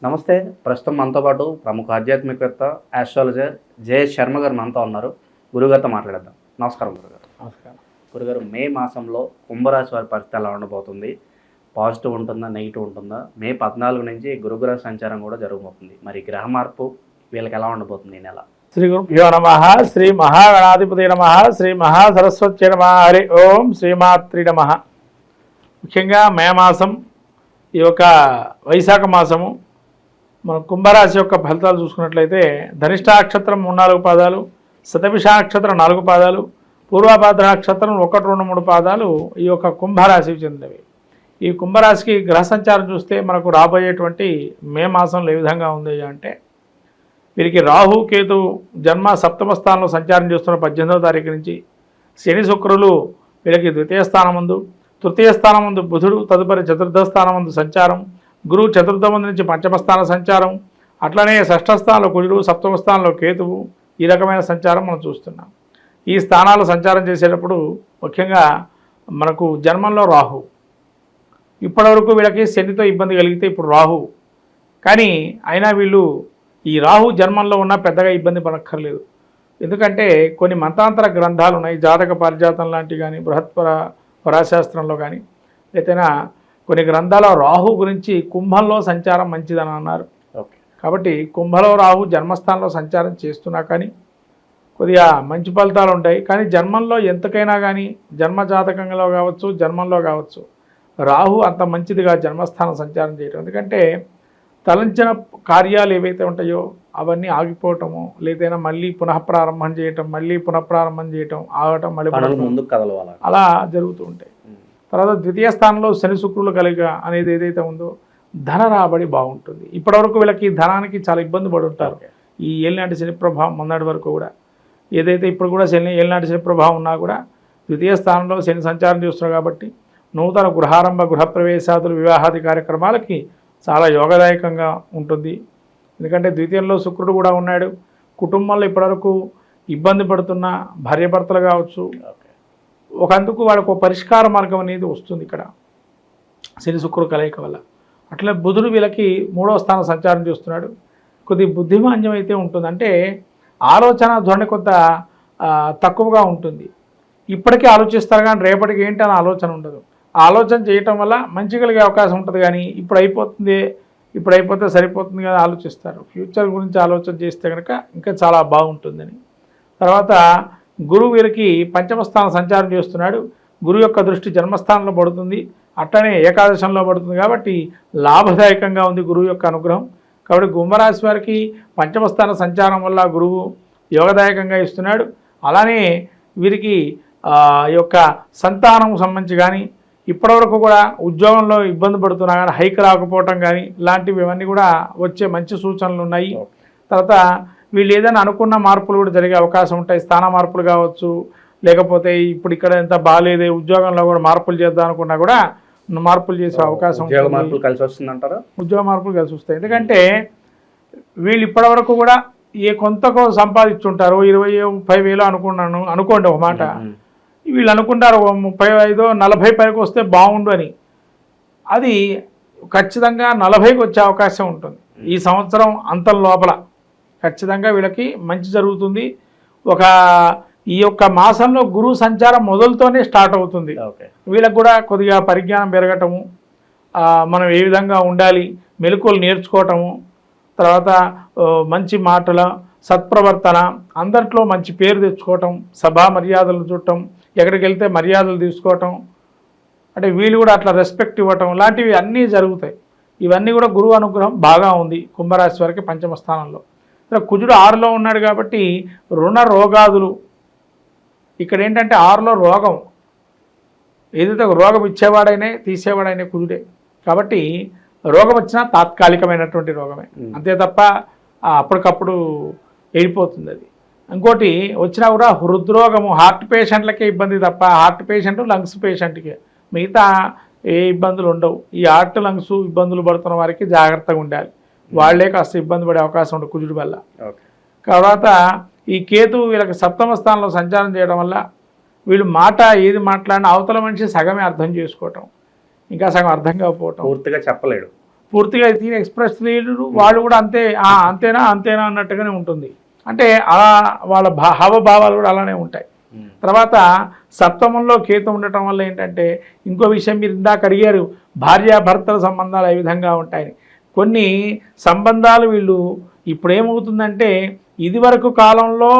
నమస్తే. ప్రస్తుతం మనతో పాటు ప్రముఖ ఆధ్యాత్మికవేత్త, ఆస్ట్రాలజర్ జయేష్ శర్మ గారు మనతో ఉన్నారు. గురుగారితో మాట్లాడేద్దాం. నమస్కారం గురుగారు. నమస్కారం. గురుగారు, మే మాసంలో కుంభరాశి వారి పరిస్థితి ఎలా ఉండబోతుంది? పాజిటివ్ ఉంటుందా, నెగిటివ్ ఉంటుందా? మే 14 నుంచి గురుగ్రహ సంచారం కూడా జరగబోతుంది. మరి గ్రహ మార్పు వీళ్ళకి ఎలా ఉండబోతుంది ఈ నెల? శ్రీ గురుభ్యో నమ. శ్రీ మహాగణాధిపతి నమ. శ్రీ మహాసరస్వతి నమ. హరి ఓం. శ్రీమాత్రి నమ. ముఖ్యంగా మే మాసం, ఈ యొక్క వైశాఖ మాసము, మన కుంభరాశి యొక్క ఫలితాలు చూసుకున్నట్లయితే ధనిష్ట నక్షత్రం 3-4 పాదాలు, శతభిష నక్షత్రం 4 పాదాలు, పూర్వభాద్ర నక్షత్రం 1, 2, 3 పాదాలు ఈ యొక్క కుంభరాశికి చెందినవి. ఈ కుంభరాశికి గ్రహ సంచారం చూస్తే మనకు రాబోయేటువంటి మే మాసంలో ఏ విధంగా ఉంది అంటే, వీరికి రాహు కేతు జన్మ సప్తమ స్థానంలో సంచారం చేస్తున్న 18వ తారీఖు నుంచి, శని శుక్రులు వీళ్ళకి ద్వితీయ స్థానమందు, తృతీయ స్థానమందు బుధుడు, తదుపరి చతుర్థ స్థానమందు సంచారం, గురువు చతుర్థ మంది నుంచి పంచమ స్థాన సంచారం, అట్లనే షష్ఠ స్థానంలో కుజుడు, సప్తమ స్థానంలో కేతువు, ఈ రకమైన సంచారం మనం చూస్తున్నాం. ఈ స్థానాలు సంచారం చేసేటప్పుడు ముఖ్యంగా మనకు జన్మంలో రాహు, ఇప్పటివరకు వీళ్ళకి శనితో ఇబ్బంది కలిగితే ఇప్పుడు రాహు, కానీ అయినా వీళ్ళు ఈ రాహు జన్మంలో ఉన్న పెద్దగా ఇబ్బంది పడక్కర్లేదు. ఎందుకంటే కొన్ని మంతాంతర గ్రంథాలు ఉన్నాయి, జాతక పారిజాతం లాంటివి కానీ, బృహత్పర పరాశాస్త్రంలో కానీ, లేదైనా కొన్ని గ్రంథాల రాహు గురించి కుంభంలో సంచారం మంచిదని అన్నారు. కాబట్టి కుంభలో రాహు జన్మస్థానంలో సంచారం చేస్తున్నా కానీ కొద్దిగా మంచి ఫలితాలు ఉంటాయి. కానీ జన్మంలో ఎంతకైనా కానీ, జన్మ జాతకంలో కావచ్చు, జన్మంలో కావచ్చు, రాహు అంత మంచిదిగా జన్మస్థానం సంచారం చేయటం. ఎందుకంటే తలంచిన కార్యాలు ఏవైతే ఉంటాయో అవన్నీ ఆగిపోవటము, లేదైనా మళ్ళీ పునఃప్రారంభం చేయటం, ఆగటం, మళ్ళీ ముందుకు కదలవాలి, అలా జరుగుతూ ఉంటాయి. తర్వాత ద్వితీయ స్థానంలో శని శుక్రులు కలిగ అనేది ఏదైతే ఉందో ధన రాబడి బాగుంటుంది. ఇప్పటివరకు వీళ్ళకి ధనానికి చాలా ఇబ్బంది పడి ఉంటారు. ఈ ఏలినాటి శని ప్రభావం మొన్నటి వరకు కూడా, ఏదైతే ఇప్పుడు కూడా ఏలినాటి శని ప్రభావం ఉన్నా కూడా ద్వితీయ స్థానంలో శని సంచారం చేస్తున్నారు కాబట్టి నూతన గృహారంభ, గృహప్రవేశాదులు, వివాహాది కార్యక్రమాలకి చాలా యోగదాయకంగా ఉంటుంది. ఎందుకంటే ద్వితీయంలో శుక్రుడు కూడా ఉన్నాడు. కుటుంబంలో ఇప్పటివరకు ఇబ్బంది పడుతున్న భార్యాభర్తలు కావచ్చు, ఒకందుకు వాళ్ళకు ఒక పరిష్కార మార్గం అనేది వస్తుంది ఇక్కడ శని శుక్రుడు కలయిక వల్ల. అట్లా బుధుడు వీళ్ళకి 3వ స్థానం సంచారం చేస్తున్నాడు. కొద్ది బుద్ధిమాన్యం అయితే ఉంటుంది, అంటే ఆలోచన ధోరణి కొంత తక్కువగా ఉంటుంది. ఇప్పటికీ ఆలోచిస్తారు కానీ రేపటికి ఏంటి అని ఆలోచన ఉండదు. ఆ ఆలోచన చేయటం వల్ల మంచి కలిగే అవకాశం ఉంటుంది, కానీ ఇప్పుడు అయిపోతే సరిపోతుంది కదా ఆలోచిస్తారు. ఫ్యూచర్ గురించి ఆలోచన చేస్తే కనుక ఇంకా చాలా బాగుంటుందని. తర్వాత గురువు వీరికి పంచమ స్థానం సంచారం చేస్తున్నాడు. గురువు యొక్క దృష్టి జన్మస్థానంలో పడుతుంది, అట్లనే ఏకాదశంలో పడుతుంది. కాబట్టి లాభదాయకంగా ఉంది గురువు యొక్క అనుగ్రహం. కాబట్టి కుంభరాశి వారికి పంచమ స్థాన సంచారం వల్ల గురువు యోగదాయకంగా ఇస్తున్నాడు. అలానే వీరికి యొక్క సంతానం సంబంధించి కానీ, ఇప్పటివరకు కూడా ఉద్యోగంలో ఇబ్బంది పడుతున్నా కానీ హైక్ రాకపోవటం కానీ ఇలాంటివి ఇవన్నీ కూడా వచ్చే మంచి సూచనలు ఉన్నాయి. తర్వాత వీళ్ళు ఏదైనా అనుకున్న మార్పులు కూడా జరిగే అవకాశం ఉంటాయి. స్థాన మార్పులు కావచ్చు, లేకపోతే ఇప్పుడు ఇక్కడ ఎంత బాగాలేదే ఉద్యోగంలో కూడా మార్పులు చేద్దాం అనుకున్నా కూడా మార్పులు చేసే అవకాశం, ఉద్యోగ మార్పులు కలిసి వస్తుందంటారా? ఉద్యోగ మార్పులు కలిసి వస్తాయి. ఎందుకంటే వీళ్ళు ఇప్పటివరకు కూడా కొంత సంపాదించుంటారు. 20-30 వేలు అనుకోండి ఒక మాట. వీళ్ళు అనుకుంటారు 35-40 పైకి వస్తే బాగుండు అని. అది ఖచ్చితంగా 40కి వచ్చే అవకాశం ఉంటుంది. ఈ సంవత్సరం అంతం లోపల ఖచ్చితంగా వీళ్ళకి మంచి జరుగుతుంది. ఈ యొక్క మాసంలో గురువు సంచారం మొదలుతోనే స్టార్ట్ అవుతుంది. వీళ్ళకి కూడా కొద్దిగా పరిజ్ఞానం పెరగటము, మనం ఏ విధంగా ఉండాలి, మెలకువలు నేర్చుకోవటము, తర్వాత మంచి మాటల సత్ప్రవర్తన, అందరిలో మంచి పేరు తెచ్చుకోవటం, సభా మర్యాదలు చూడటం, ఎక్కడికి వెళ్తే మర్యాదలు తీసుకోవటం, అంటే వీళ్ళు కూడా అట్లా రెస్పెక్ట్ ఇవ్వటం, లాంటివి అన్నీ జరుగుతాయి. ఇవన్నీ కూడా గురువు అనుగ్రహం బాగా ఉంది కుంభరాశి వారికి పంచమ స్థానంలో. కుజుడు 6లో ఉన్నాడు కాబట్టి రుణ రోగాదులు, ఇక్కడ ఏంటంటే 6లో రోగం, ఏదైతే రోగం ఇచ్చేవాడైనా తీసేవాడైనా కుజుడే. కాబట్టి రోగం వచ్చినా తాత్కాలికమైనటువంటి రోగమే, అంతే తప్ప అప్పటికప్పుడు వెళ్ళిపోతుంది అది. ఇంకోటి వచ్చినా కూడా హృద్రోగము, హార్ట్ పేషెంట్లకే ఇబ్బంది తప్ప, హార్ట్ పేషెంట్ లంగ్స్ పేషెంట్కే మిగతా ఏ ఇబ్బందులు ఉండవు. ఈ హార్ట్ లంగ్స్ ఇబ్బందులు పడుతున్న వారికి జాగ్రత్తగా ఉండాలి, వాళ్లే కాస్త ఇబ్బంది పడే అవకాశం ఉంటుంది కుజుడి వల్ల. తర్వాత ఈ కేతు వీళ్ళకి సప్తమ స్థానంలో సంచారం చేయడం వల్ల వీళ్ళు ఏది మాట్లాడినా అవతల మనిషి సగమే అర్థం చేసుకోవటం, ఇంకా సగం అర్థం కాకపోవటం, పూర్తిగా చెప్పలేడు. పూర్తిగా దీని ఎక్స్ప్రెస్ లీడరు వాళ్ళు కూడా అంతే అంతేనా అంతేనా అన్నట్టుగానే ఉంటుంది. అంటే అలా వాళ్ళ హావభావాలు కూడా అలానే ఉంటాయి. తర్వాత సప్తమంలో కేతు ఉండటం వల్ల ఏంటంటే ఇంకో విషయం మీరు ఇందాక అడిగారు, భార్యాభర్తల సంబంధాలు ఏ విధంగా ఉంటాయని. కొన్ని సంబంధాలు వీళ్ళు ఇప్పుడు ఏమవుతుందంటే ఇదివరకు కాలంలో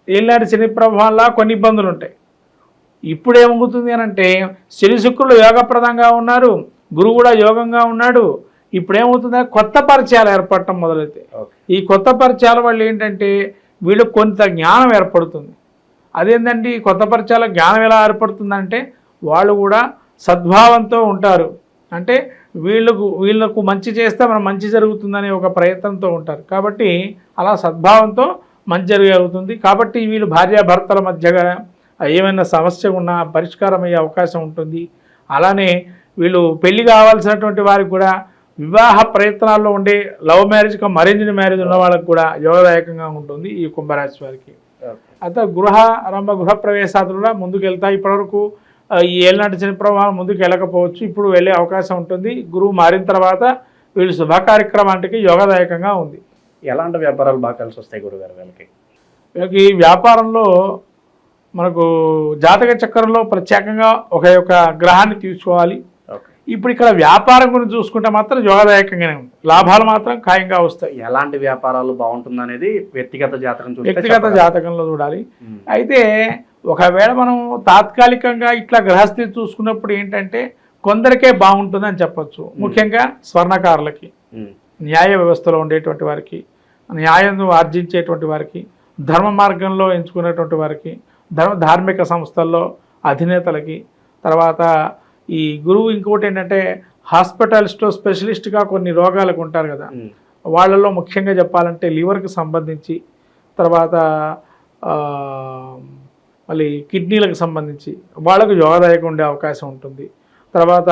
ఏళ్ళనాటి శని ప్రభావంలా కొన్ని ఇబ్బందులు ఉంటాయి. ఇప్పుడు ఏమవుతుంది అని అంటే శని శుక్రులు యోగప్రదంగా ఉన్నారు, గురువు కూడా యోగంగా ఉన్నాడు. ఇప్పుడు ఏమవుతుందంటే కొత్త పరిచయాలు ఏర్పడటం మొదలైతే ఈ కొత్త పరిచయాల వల్ల ఏంటంటే వీళ్ళకి కొంత జ్ఞానం ఏర్పడుతుంది. అదేంటంటే ఈ కొత్త పరిచయాల జ్ఞానం ఎలా ఏర్పడుతుందంటే వాళ్ళు కూడా సద్భావంతో ఉంటారు. అంటే వీళ్ళకు మంచి చేస్తే మనం మంచి జరుగుతుందనే ఒక ప్రయత్నంతో ఉంటారు. కాబట్టి అలా సద్భావంతో మంచి జరుగుతుంది. కాబట్టి వీళ్ళు భార్యాభర్తల మధ్యగా ఏమైనా సమస్య ఉన్నా పరిష్కారం అయ్యే అవకాశం ఉంటుంది. అలానే వీళ్ళు పెళ్లి కావాల్సినటువంటి వారికి కూడా వివాహ ప్రయత్నాల్లో ఉండే love marriage come arranged marriage ఉన్న వాళ్ళకి కూడా యోగదాయకంగా ఉంటుంది ఈ కుంభరాశి వారికి. అయితే గృహ ప్రవేశాలు కూడా ముందుకు వెళ్తాయి. ఇప్పటివరకు ఈ ఏళ్ళనాటి శని ప్రభావం ముందుకు వెళ్ళకపోవచ్చు, ఇప్పుడు వెళ్ళే అవకాశం ఉంటుంది. గురువు మారిన తర్వాత వీళ్ళు శుభ కార్యక్రమానికి యోగదాయకంగా ఉంది. ఎలాంటి వ్యాపారాలు బాగా కలిసి వస్తాయి గురుగారు వీళ్ళకి? వ్యాపారంలో మనకు జాతక చక్రంలో ప్రత్యేకంగా ఒక గ్రహాన్ని తీసుకోవాలి. ఇప్పుడు ఇక్కడ వ్యాపారం గురించి చూసుకుంటే మాత్రం యోగదాయకంగానే ఉంది, లాభాలు మాత్రం ఖాయంగా వస్తాయి. ఎలాంటి వ్యాపారాలు బాగుంటుంది అనేది వ్యక్తిగత జాతకంలో చూడాలి. అయితే ఒకవేళ మనం తాత్కాలికంగా ఇట్లా గ్రహస్థితి చూసుకున్నప్పుడు ఏంటంటే కొందరికే బాగుంటుంది అని చెప్పచ్చు. ముఖ్యంగా స్వర్ణకారులకి, న్యాయ వ్యవస్థలో ఉండేటువంటి వారికి, న్యాయం ఆర్జించేటువంటి వారికి, ధర్మ మార్గంలో ఎంచుకునేటువంటి వారికి, ధార్మిక సంస్థల్లో అధినేతలకి, తర్వాత ఈ గురువు ఇంకోటి ఏంటంటే హాస్పిటల్స్లో స్పెషలిస్ట్గా కొన్ని రోగాలకు ఉంటారు కదా, వాళ్ళల్లో ముఖ్యంగా చెప్పాలంటే లివర్కి సంబంధించి, తర్వాత మళ్ళీ కిడ్నీలకు సంబంధించి వాళ్ళకు యోగదాయకం ఉండే అవకాశం ఉంటుంది. తర్వాత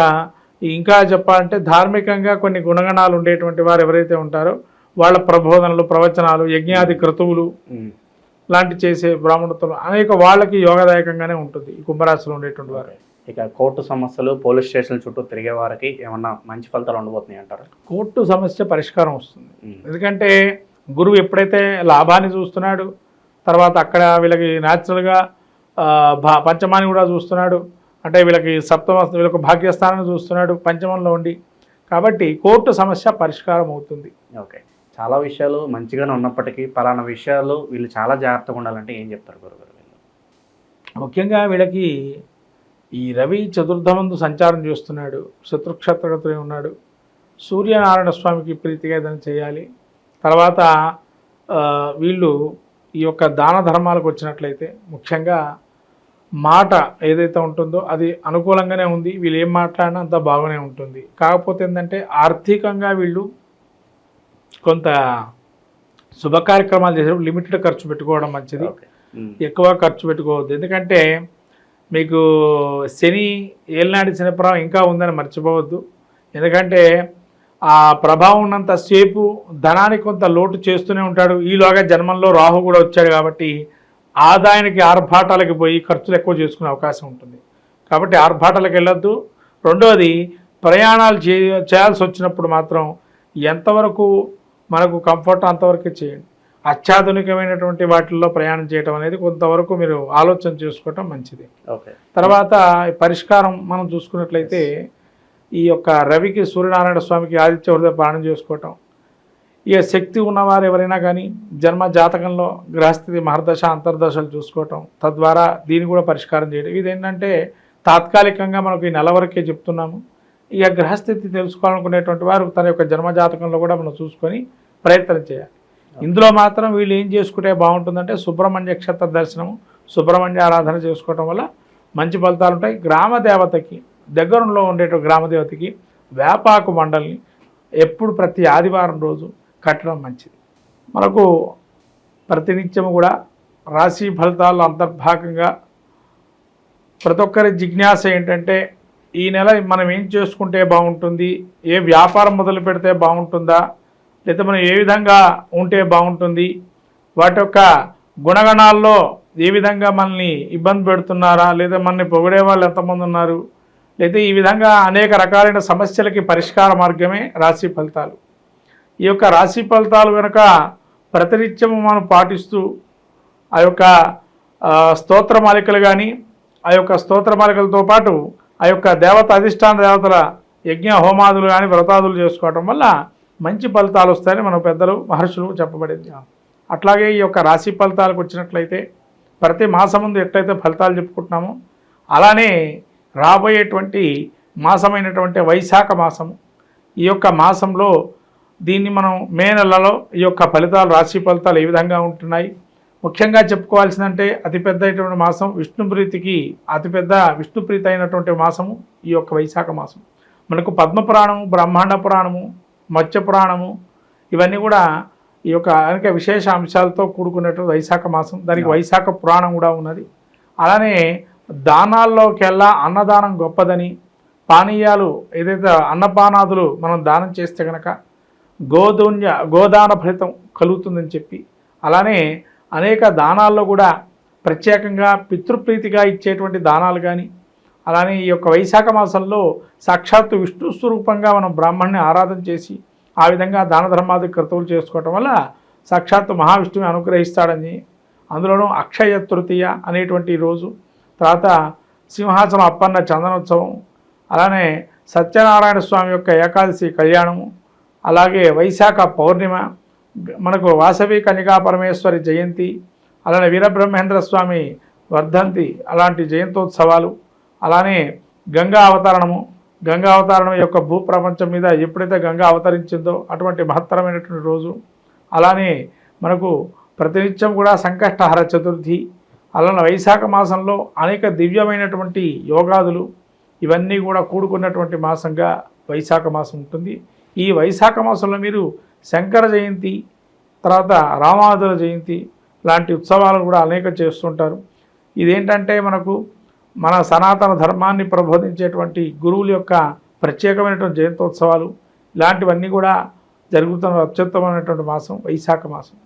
ఇంకా చెప్పాలంటే ధార్మికంగా కొన్ని గుణగణాలు ఉండేటువంటి వారు ఎవరైతే ఉంటారో వాళ్ళ ప్రబోధనలు, ప్రవచనాలు, యజ్ఞాది క్రతువులు లాంటి చేసే బ్రాహ్మణత్వం అనేక వాళ్ళకి యోగదాయకంగానే ఉంటుంది ఈ కుంభరాశిలో ఉండేటువంటి వారు. ఇక కోర్టు సమస్యలు, పోలీస్ స్టేషన్ చుట్టూ తిరిగే వారికి ఏమన్నా మంచి ఫలితాలు ఉండబోతున్నాయి అంటారు? కోర్టు సమస్య పరిష్కారం వస్తుంది. ఎందుకంటే గురువు ఎప్పుడైతే లాభాన్ని చూస్తున్నాడు, తర్వాత అక్కడ వీళ్ళకి న్యాచురల్గా పంచమాన్ని కూడా చూస్తున్నాడు, అంటే వీళ్ళకి వీళ్ళకి భాగ్యస్థానాన్ని చూస్తున్నాడు పంచమంలో ఉండి, కాబట్టి కోర్టు సమస్య పరిష్కారం అవుతుంది. ఓకే, చాలా విషయాలు మంచిగానే ఉన్నప్పటికీ పలానా విషయాలు వీళ్ళు చాలా జాగ్రత్తగా ఉండాలంటే ఏం చెప్తారు గురుగారు? ముఖ్యంగా వీళ్ళకి ఈ రవి చతుర్థమందు సంచారం చేస్తున్నాడు, శత్రుక్షేత్రగతులై ఉన్నాడు. సూర్యనారాయణ స్వామికి ప్రీతిగా ఏదైనా చేయాలి. తర్వాత వీళ్ళు ఈ యొక్క దాన ధర్మాలకు వచ్చినట్లయితే ముఖ్యంగా మాట ఏదైతే ఉంటుందో అది అనుకూలంగానే ఉంది. వీళ్ళు ఏం మాట్లాడినా అంత బాగానే ఉంటుంది. కాకపోతే ఏంటంటే ఆర్థికంగా వీళ్ళు కొంత శుభ కార్యక్రమాలు చేసేటప్పుడు లిమిటెడ్ ఖర్చు పెట్టుకోవడం మంచిది, ఎక్కువ ఖర్చు పెట్టుకోవద్దు. ఎందుకంటే మీకు శని ఏళ్ళనాటి శని ప్రభావం ఇంకా ఉందని మర్చిపోవద్దు. ఎందుకంటే ఆ ప్రభావం ఉన్నంతసేపు ధనానికి కొంత లోటు చేస్తూనే ఉంటాడు. ఈలోగా జన్మంలో రాహు కూడా వచ్చాడు కాబట్టి ఆదాయానికి ఆర్భాటాలకి పోయి ఖర్చులు ఎక్కువ చేసుకునే అవకాశం ఉంటుంది. కాబట్టి ఆర్భాటాలకు వెళ్ళొద్దు. రెండవది, ప్రయాణాలు చేయాల్సి వచ్చినప్పుడు మాత్రం ఎంతవరకు మనకు కంఫర్ట్ అంతవరకే చేయండి. అత్యాధునికమైనటువంటి వాటిల్లో ప్రయాణం చేయడం అనేది కొంతవరకు మీరు ఆలోచన చేసుకోవటం మంచిది. తర్వాత పరిష్కారం మనం చూసుకున్నట్లయితే ఈ యొక్క రవికి, సూర్యనారాయణ స్వామికి ఆదిత్య హృదయ పాలన చేసుకోవటం. ఇక శక్తి ఉన్నవారు ఎవరైనా కానీ జన్మ జాతకంలో గ్రహస్థితి మహర్దశ అంతర్దశలు చూసుకోవటం, తద్వారా దీన్ని కూడా పరిష్కారం చేయడం. ఇదేంటంటే తాత్కాలికంగా మనకు ఈ నెల వరకే చెప్తున్నాము. ఇక గ్రహస్థితి తెలుసుకోవాలనుకునేటువంటి వారు తన యొక్క జన్మ జాతకంలో కూడా మనం చూసుకొని ప్రయత్నం చేయాలి. ఇందులో మాత్రం వీళ్ళు ఏం చేసుకుంటే బాగుంటుందంటే సుబ్రహ్మణ్య క్షేత్ర దర్శనము, సుబ్రహ్మణ్య ఆరాధన చేసుకోవటం వల్ల మంచి ఫలితాలు ఉంటాయి. గ్రామదేవతకి, దగ్గరలో ఉండేటువంటి గ్రామదేవతకి వేపాకు మండలిని ఎప్పుడు ప్రతి ఆదివారం రోజు కట్టడం మంచిది. మనకు ప్రతినిత్యము కూడా రాశి ఫలితాల్లో అంతర్భాగంగా ప్రతి ఒక్కరి జిజ్ఞాస ఏంటంటే ఈ నెల మనం ఏం చేసుకుంటే బాగుంటుంది, ఏ వ్యాపారం మొదలు పెడితే బాగుంటుందా, లేదా మనం ఏ విధంగా ఉంటే బాగుంటుంది, వాటి యొక్క గుణగణాల్లో ఏ విధంగా మనల్ని ఇబ్బంది పెడుతున్నారా, లేదా మనల్ని పొగిడే వాళ్ళు ఎంతమంది ఉన్నారు, అయితే ఈ విధంగా అనేక రకాలైన సమస్యలకి పరిష్కార మార్గమే రాశి ఫలితాలు. ఈ యొక్క రాశి ఫలితాలు కనుక ప్రతినిత్యము మనం పాటిస్తూ ఆ యొక్క స్తోత్రమాలికలు కానీ, ఆ యొక్క స్తోత్రమాలికలతో పాటు ఆ యొక్క దేవత అధిష్టాన దేవతల యజ్ఞ హోమాదులు కానీ వ్రతాదులు చేసుకోవటం వల్ల మంచి ఫలితాలు వస్తాయని మన పెద్దలు మహర్షులు చెప్పబడింది. అట్లాగే ఈ యొక్క రాశి ఫలితాలకు వచ్చినట్లయితే ప్రతి మాసం ముందు ఎట్లయితే ఫలితాలు చెప్పుకుంటున్నామో అలానే రాబోయేటువంటి మాసమైనటువంటి వైశాఖ మాసము, ఈ యొక్క మాసంలో దీన్ని మనం మే నెలలో ఈ యొక్క ఫలితాలు రాశి ఫలితాలు ఏ విధంగా ఉంటున్నాయి, ముఖ్యంగా చెప్పుకోవాల్సిందంటే అతిపెద్దటువంటి మాసం విష్ణుప్రీతికి అతిపెద్ద విష్ణుప్రీతి అయినటువంటి మాసము ఈ యొక్క వైశాఖ మాసం. మనకు పద్మపురాణము, బ్రహ్మాండ పురాణము, మత్స్య పురాణము ఇవన్నీ కూడా ఈ యొక్క అనేక విశేష అంశాలతో కూడుకున్నటువంటి వైశాఖ మాసం. దానికి వైశాఖ పురాణం కూడా ఉన్నది. అలానే దానాల్లోకెల్లా అన్నదానం గొప్పదని, పానీయాలు ఏదైతే అన్నపానాదులు మనం దానం చేస్తే కనుక గోదాన ఫలితం కలుగుతుందని చెప్పి, అలానే అనేక దానాల్లో కూడా ప్రత్యేకంగా పితృప్రీతిగా ఇచ్చేటువంటి దానాలు కానీ, అలానే ఈ యొక్క వైశాఖ మాసంలో సాక్షాత్తు విష్ణు స్వరూపంగా మనం బ్రాహ్మణ్ణి ఆరాధన చేసి ఆ విధంగా దాన ధర్మాది క్రతువులు చేసుకోవటం వల్ల సాక్షాత్తు మహావిష్ణువు అనుగ్రహిస్తాడని, అందులోనూ అక్షయ తృతీయ అనేటువంటి రోజు, తర్వాత సింహాసనం అప్పన్న చందనోత్సవం, అలానే సత్యనారాయణ స్వామి యొక్క ఏకాదశి కళ్యాణము, అలాగే వైశాఖ పౌర్ణిమ, మనకు వాసవి కన్యకా పరమేశ్వరి జయంతి, అలానే వీరబ్రహ్మేంద్ర స్వామి వర్ధంతి, అలాంటి జయంతోత్సవాలు, అలానే గంగా అవతరణము, గంగా అవతరణం యొక్క భూప్రపంచం మీద ఎప్పుడైతే గంగా అవతరించిందో అటువంటి మహత్తరమైనటువంటి రోజు, అలానే మనకు ప్రతినిత్యం కూడా సంకష్టహర చతుర్థి, అలానే వైశాఖ మాసంలో అనేక దివ్యమైనటువంటి యోగాదులు ఇవన్నీ కూడా కూడుకున్నటువంటి మాసంగా వైశాఖ మాసం ఉంటుంది. ఈ వైశాఖ మాసంలో మీరు శంకర జయంతి, తర్వాత రామానుజుల జయంతి లాంటి ఉత్సవాలు కూడా అనేక చేస్తుంటారు. ఇదేంటంటే మనకు మన సనాతన ధర్మాన్ని ప్రబోధించేటువంటి గురువుల యొక్క ప్రత్యేకమైనటువంటి జయంతోత్సవాలు ఇలాంటివన్నీ కూడా జరుగుతున్న అత్యుత్తమైనటువంటి మాసం వైశాఖ మాసం.